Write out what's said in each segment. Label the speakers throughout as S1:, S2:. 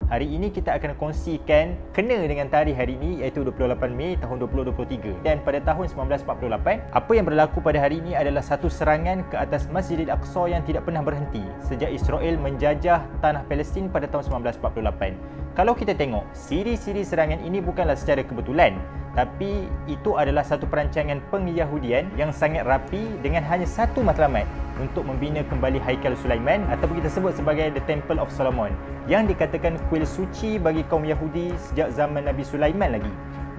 S1: Hari ini kita akan kongsikan kena dengan tarikh hari ini iaitu 28 Mei tahun 2023. Dan pada tahun 1948, apa yang berlaku pada hari ini adalah satu serangan ke atas Masjidil Aqsa yang tidak pernah berhenti sejak Israel menjajah tanah Palestin pada tahun 1948. Kalau kita tengok, siri-siri serangan ini bukanlah secara kebetulan, tapi itu adalah satu perancangan pengyahudian yang sangat rapi dengan hanya satu matlamat untuk membina kembali Haikal Sulaiman ataupun kita sebut sebagai The Temple of Solomon yang dikatakan kuil suci bagi kaum Yahudi sejak zaman Nabi Sulaiman lagi.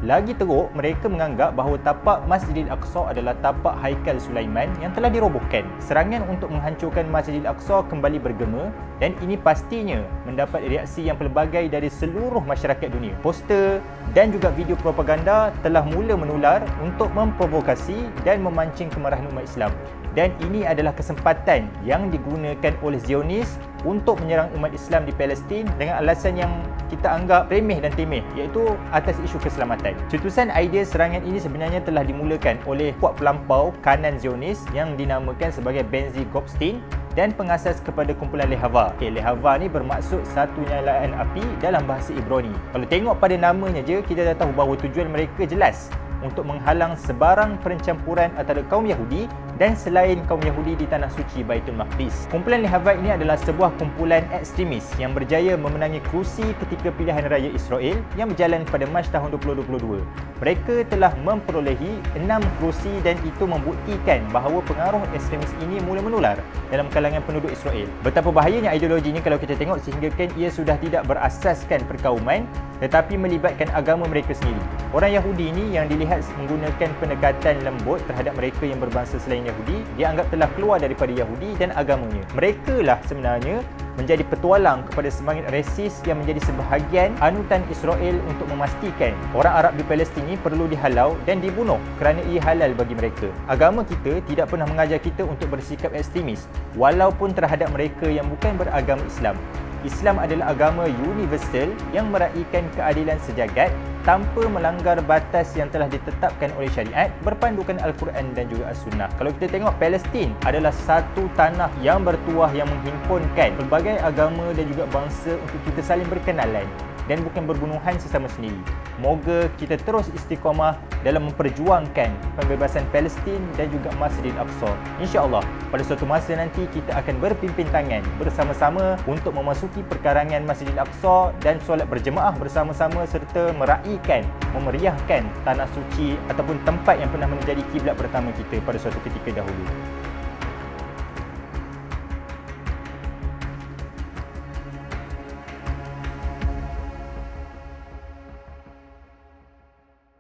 S1: Lagi teruk, mereka menganggap bahawa tapak Masjidil Aqsa adalah tapak Haikal Sulaiman yang telah dirobohkan. Serangan untuk menghancurkan Masjidil Aqsa kembali bergema dan ini pastinya mendapat reaksi yang pelbagai dari seluruh masyarakat dunia. Poster dan juga video propaganda telah mula menular untuk memprovokasi dan memancing kemarahan umat Islam. Dan ini adalah kesempatan yang digunakan oleh Zionis untuk menyerang umat Islam di Palestin dengan alasan yang kita anggap remeh dan temeh, iaitu atas isu keselamatan. Cetusan idea serangan ini sebenarnya telah dimulakan oleh kuat pelampau kanan Zionis yang dinamakan sebagai Benzi Goldstein dan pengasas kepada kumpulan Lehava. Lehava ni bermaksud satu nyalaan api dalam bahasa Ibrani. Kalau tengok pada namanya je, kita dah tahu bahawa tujuan mereka jelas, untuk menghalang sebarang pencampuran antara kaum Yahudi dan selain kaum Yahudi di tanah suci Baitul Maqdis. Kumpulan Lehava ini adalah sebuah kumpulan ekstremis yang berjaya memenangi kerusi ketika pilihan raya Israel yang berjalan pada Mac tahun 2022. Mereka telah memperolehi 6 kerusi dan itu membuktikan bahawa pengaruh ekstremis ini mula menular dalam kalangan penduduk Israel. Betapa bahayanya ideologi ini kalau kita tengok, sehinggakan ia sudah tidak berasaskan perkauman tetapi melibatkan agama mereka sendiri. Orang Yahudi ini yang dilihat menggunakan pendekatan lembut terhadap mereka yang berbangsa selain Yahudi, dianggap telah keluar daripada Yahudi dan agamanya. Mereka lah sebenarnya menjadi petualang kepada semangat resis yang menjadi sebahagian anutan Israel untuk memastikan orang Arab di Palestin ini perlu dihalau dan dibunuh kerana ia halal bagi mereka. Agama kita tidak pernah mengajar kita untuk bersikap ekstremis walaupun terhadap mereka yang bukan beragama Islam. Islam adalah agama universal yang meraihkan keadilan sejagat tanpa melanggar batas yang telah ditetapkan oleh syariat berpandukan Al-Quran dan juga As-Sunnah. Kalau kita tengok, Palestin adalah satu tanah yang bertuah yang menghimpunkan pelbagai agama dan juga bangsa untuk kita saling berkenalan dan bukan berbunuhan sesama sendiri. Moga kita terus istiqamah dalam memperjuangkan pembebasan Palestin dan juga Masjidil Aqsa. InsyaAllah, pada suatu masa nanti kita akan berpimpin tangan bersama-sama untuk memasuki perkarangan Masjidil Aqsa dan solat berjemaah bersama-sama serta meraihkan, memeriahkan tanah suci ataupun tempat yang pernah menjadi kiblat pertama kita pada suatu ketika dahulu.